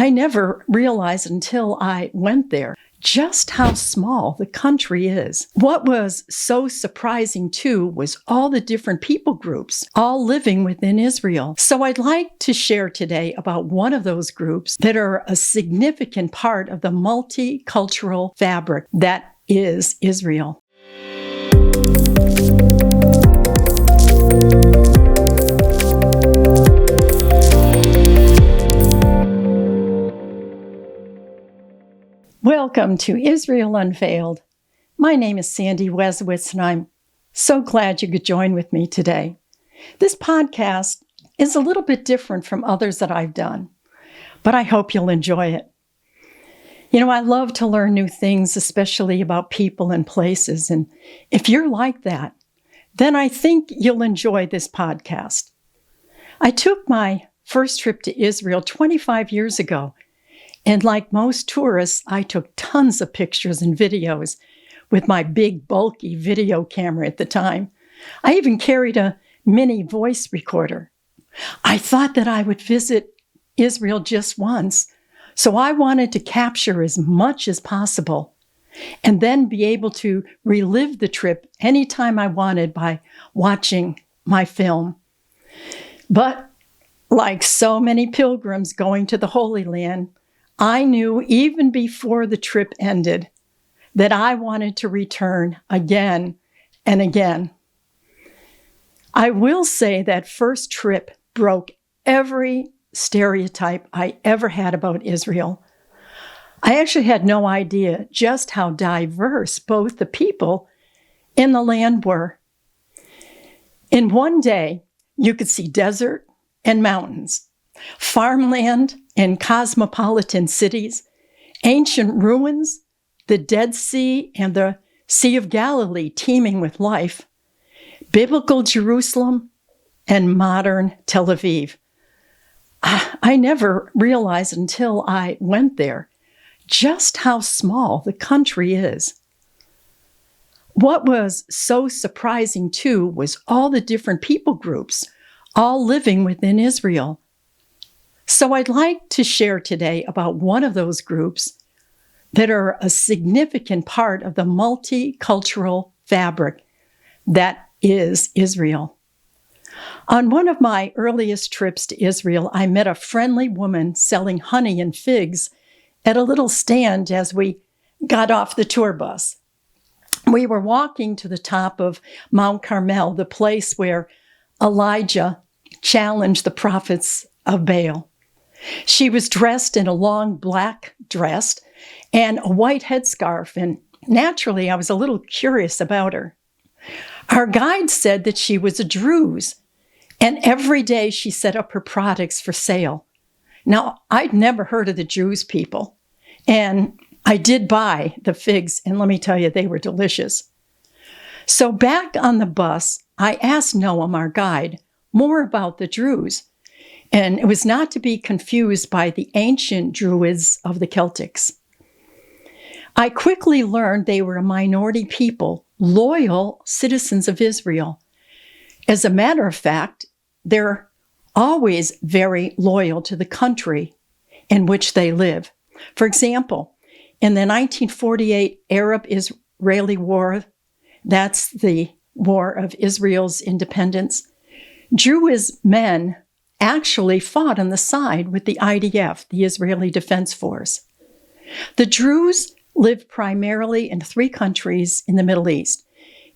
I never realized until I went there just how small the country is. What was so surprising too was all the different people groups all living within Israel. So I'd like to share today about one of those groups that are a significant part of the multicultural fabric that is Israel. Welcome to Israel Unveiled. My name is Sandy Wesowitz, and I'm so glad you could join with me today. This podcast is a little bit different from others that I've done, but I hope you'll enjoy it. You know, I love to learn new things, especially about people and places, and if you're like that, then I think you'll enjoy this podcast. I took my first trip to Israel 25 years ago. And like most tourists, I took tons of pictures and videos with my big, bulky video camera at the time. I even carried a mini voice recorder. I thought that I would visit Israel just once, so I wanted to capture as much as possible and then be able to relive the trip anytime I wanted by watching my film. But like so many pilgrims going to the Holy Land, I knew even before the trip ended that I wanted to return again and again. I will say that first trip broke every stereotype I ever had about Israel. I actually had no idea just how diverse both the people and the land were. In one day, you could see desert and mountains, farmland and cosmopolitan cities, ancient ruins, the Dead Sea and the Sea of Galilee teeming with life, biblical Jerusalem, and modern Tel Aviv. I never realized until I went there just how small the country is. What was so surprising too was all the different people groups all living within Israel. So I'd like to share today about one of those groups that are a significant part of the multicultural fabric that is Israel. On one of my earliest trips to Israel, I met a friendly woman selling honey and figs at a little stand as we got off the tour bus. We were walking to the top of Mount Carmel, the place where Elijah challenged the prophets of Baal. She was dressed in a long black dress and a white headscarf, and naturally, I was a little curious about her. Our guide said that she was a Druze, and every day she set up her products for sale. Now, I'd never heard of the Druze people, and I did buy the figs, and let me tell you, they were delicious. So back on the bus, I asked Noam, our guide, more about the Druze. And it was not to be confused by the ancient Druids of the Celtics. I quickly learned they were a minority people, loyal citizens of Israel. As a matter of fact, they're always very loyal to the country in which they live. For example, in the 1948 Arab-Israeli War, that's the War of Israel's independence, Druze men actually fought on the side with the IDF, the Israeli Defense Force. The Druze lived primarily in three countries in the Middle East: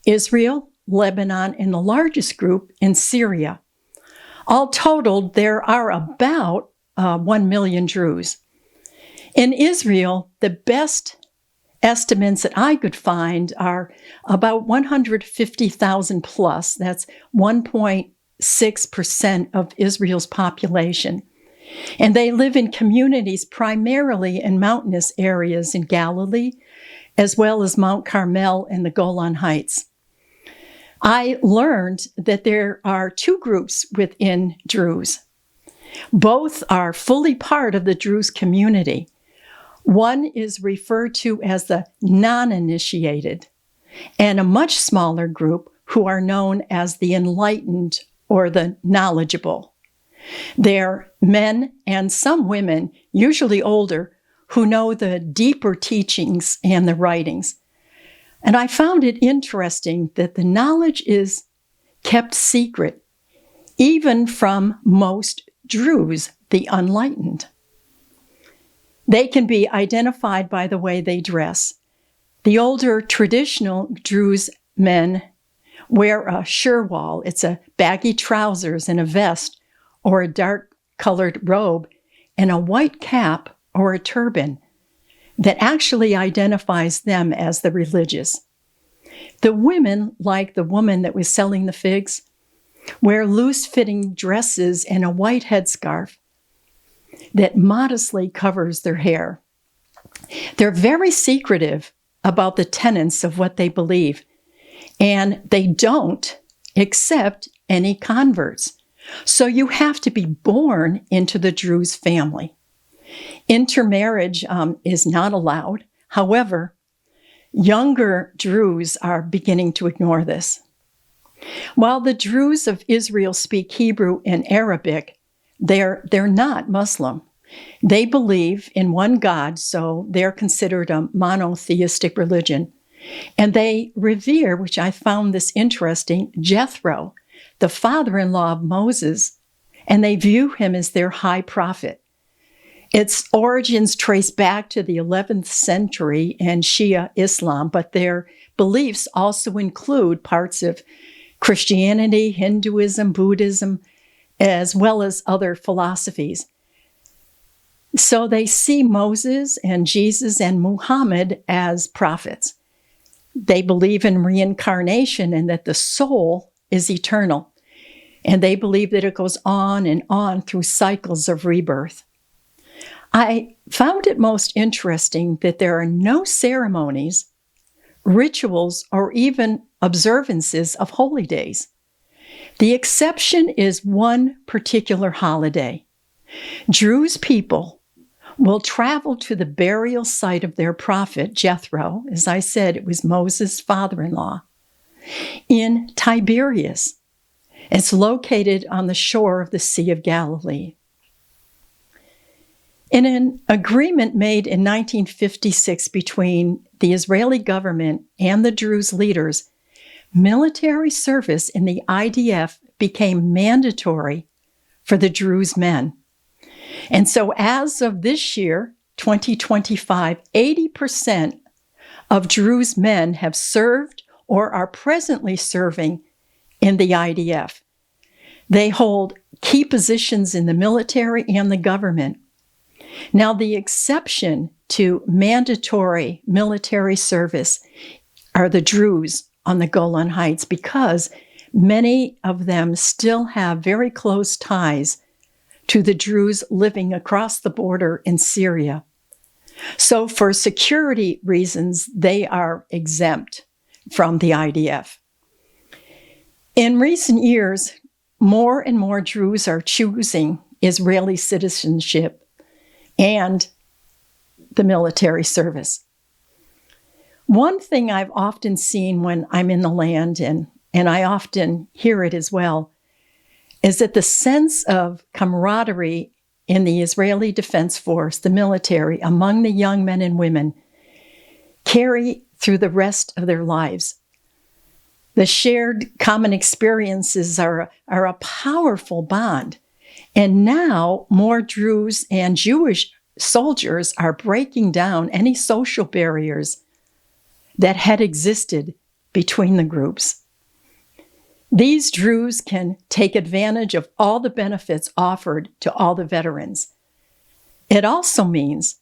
Israel, Lebanon, and the largest group in Syria. All totaled, there are about 1 million Druze. In Israel, the best estimates that I could find are about 150,000 plus. That's 1.6% of Israel's population. And they live in communities primarily in mountainous areas in Galilee, as well as Mount Carmel and the Golan Heights. I learned that there are two groups within Druze. Both are fully part of the Druze community. One is referred to as the non-initiated, and a much smaller group who are known as the enlightened or the knowledgeable. They're men and some women, usually older, who know the deeper teachings and the writings. And I found it interesting that the knowledge is kept secret, even from most Druze, the unenlightened. They can be identified by the way they dress. The older traditional Druze men wear a shirwal. It's a baggy trousers and a vest or a dark-colored robe and a white cap or a turban that actually identifies them as the religious. The women, like the woman that was selling the figs, wear loose-fitting dresses and a white headscarf that modestly covers their hair. They're very secretive about the tenets of what they believe, and they don't accept any converts. So you have to be born into the Druze family. Intermarriage is not allowed. However, younger Druze are beginning to ignore this. While the Druze of Israel speak Hebrew and Arabic, they're not Muslim. They believe in one God, so they're considered a monotheistic religion. And they revere, which I found this interesting, Jethro, the father-in-law of Moses, and they view him as their high prophet. Its origins trace back to the 11th century and Shia Islam, but their beliefs also include parts of Christianity, Hinduism, Buddhism, as well as other philosophies. So they see Moses and Jesus and Muhammad as prophets. They believe in reincarnation and that the soul is eternal. And they believe that it goes on and on through cycles of rebirth. I found it most interesting that there are no ceremonies, rituals, or even observances of holy days. The exception is one particular holiday. Druze people will travel to the burial site of their prophet, Jethro. As I said, it was Moses' father-in-law, in Tiberias. It's located on the shore of the Sea of Galilee. In an agreement made in 1956 between the Israeli government and the Druze leaders, military service in the IDF became mandatory for the Druze men. And so as of this year, 2025, 80% of Druze men have served or are presently serving in the IDF. They hold key positions in the military and the government. Now, the exception to mandatory military service are the Druze on the Golan Heights, because many of them still have very close ties to the Druze living across the border in Syria. So for security reasons, they are exempt from the IDF. In recent years, more and more Druze are choosing Israeli citizenship and the military service. One thing I've often seen when I'm in the land, and I often hear it as well, is that the sense of camaraderie in the Israeli Defense Force, the military, among the young men and women, carry through the rest of their lives. The shared common experiences are a powerful bond. And now more Druze and Jewish soldiers are breaking down any social barriers that had existed between the groups. These Druze can take advantage of all the benefits offered to all the veterans. It also means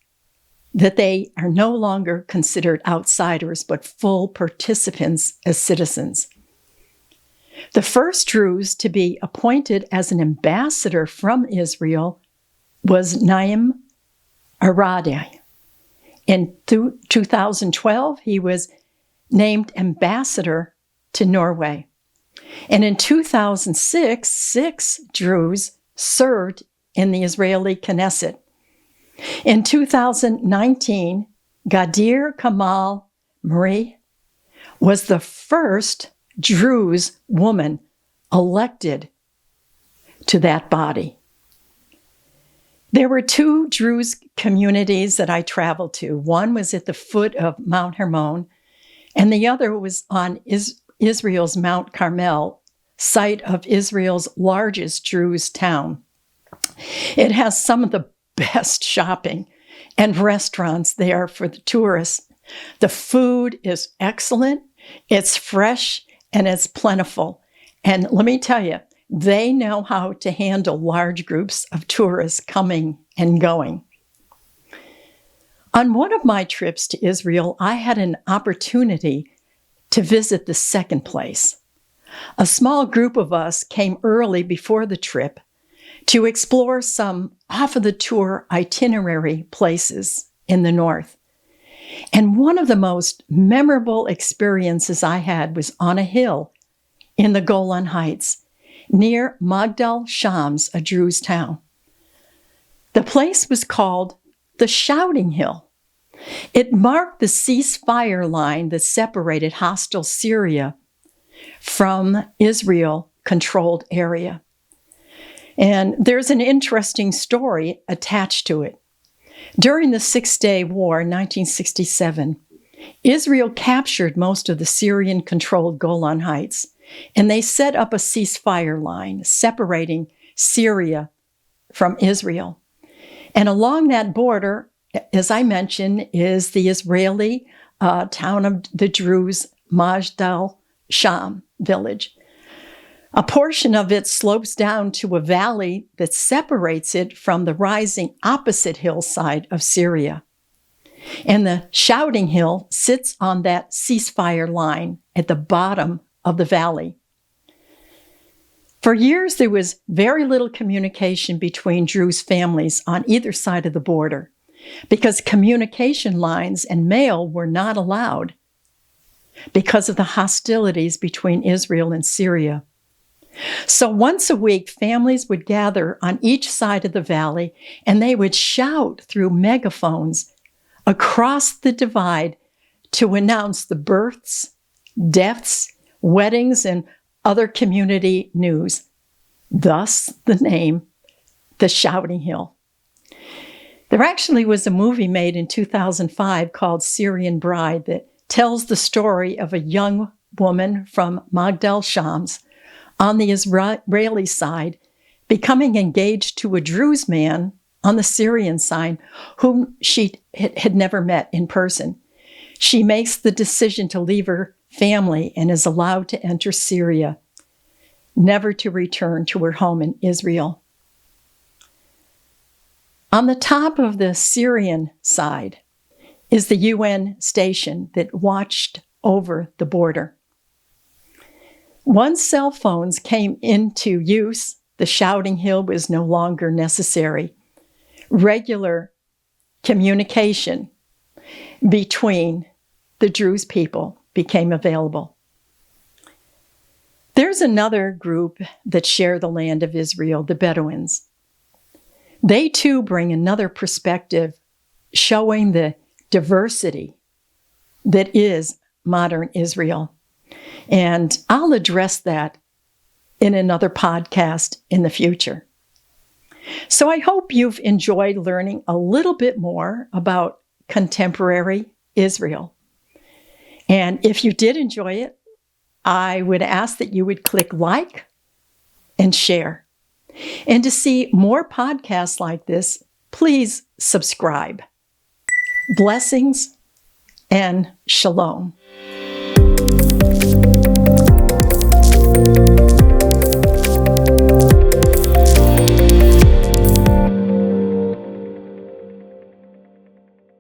that they are no longer considered outsiders, but full participants as citizens. The first Druze to be appointed as an ambassador from Israel was Naim Aradi. In 2012, he was named ambassador to Norway. And in 2006, 6 Druze served in the Israeli Knesset. In 2019, Gadir Kamal Marie was the first Druze woman elected to that body. There were two Druze communities that I traveled to. One was at the foot of Mount Hermon, and the other was on Israel's Mount Carmel, site of Israel's largest Druze town. It has some of the best shopping and restaurants there for the tourists. The food is excellent, it's fresh, and it's plentiful. And let me tell you, they know how to handle large groups of tourists coming and going. On one of my trips to Israel, I had an opportunity to visit the second place. A small group of us came early before the trip to explore some off-of-the-tour itinerary places in the north. And one of the most memorable experiences I had was on a hill in the Golan Heights, near Magdal Shams, a Druze town. The place was called the Shouting Hill. It marked the ceasefire line that separated hostile Syria from Israel-controlled area. And there's an interesting story attached to it. During the Six-Day War in 1967, Israel captured most of the Syrian-controlled Golan Heights, and they set up a ceasefire line separating Syria from Israel. And along that border, as I mentioned, is the Israeli town of the Druze, Magdal Sham village. A portion of it slopes down to a valley that separates it from the rising opposite hillside of Syria. And the Shouting Hill sits on that ceasefire line at the bottom of the valley. For years, there was very little communication between Druze families on either side of the border because communication lines and mail were not allowed because of the hostilities between Israel and Syria. So once a week, families would gather on each side of the valley and they would shout through megaphones across the divide to announce the births, deaths, weddings, and other community news. Thus the name, the Shouting Hill. There actually was a movie made in 2005 called Syrian Bride that tells the story of a young woman from Magdal Shams on the Israeli side becoming engaged to a Druze man on the Syrian side whom she had never met in person. She makes the decision to leave her family and is allowed to enter Syria, never to return to her home in Israel. On the top of the Syrian side is the UN station that watched over the border. Once cell phones came into use, the Shouting Hill was no longer necessary. Regular communication between the Druze people became available. There's another group that share the land of Israel, the Bedouins. They too bring another perspective showing the diversity that is modern Israel. And I'll address that in another podcast in the future. So I hope you've enjoyed learning a little bit more about contemporary Israel. And if you did enjoy it, I would ask that you would click like and share. And to see more podcasts like this, please subscribe. Blessings and shalom.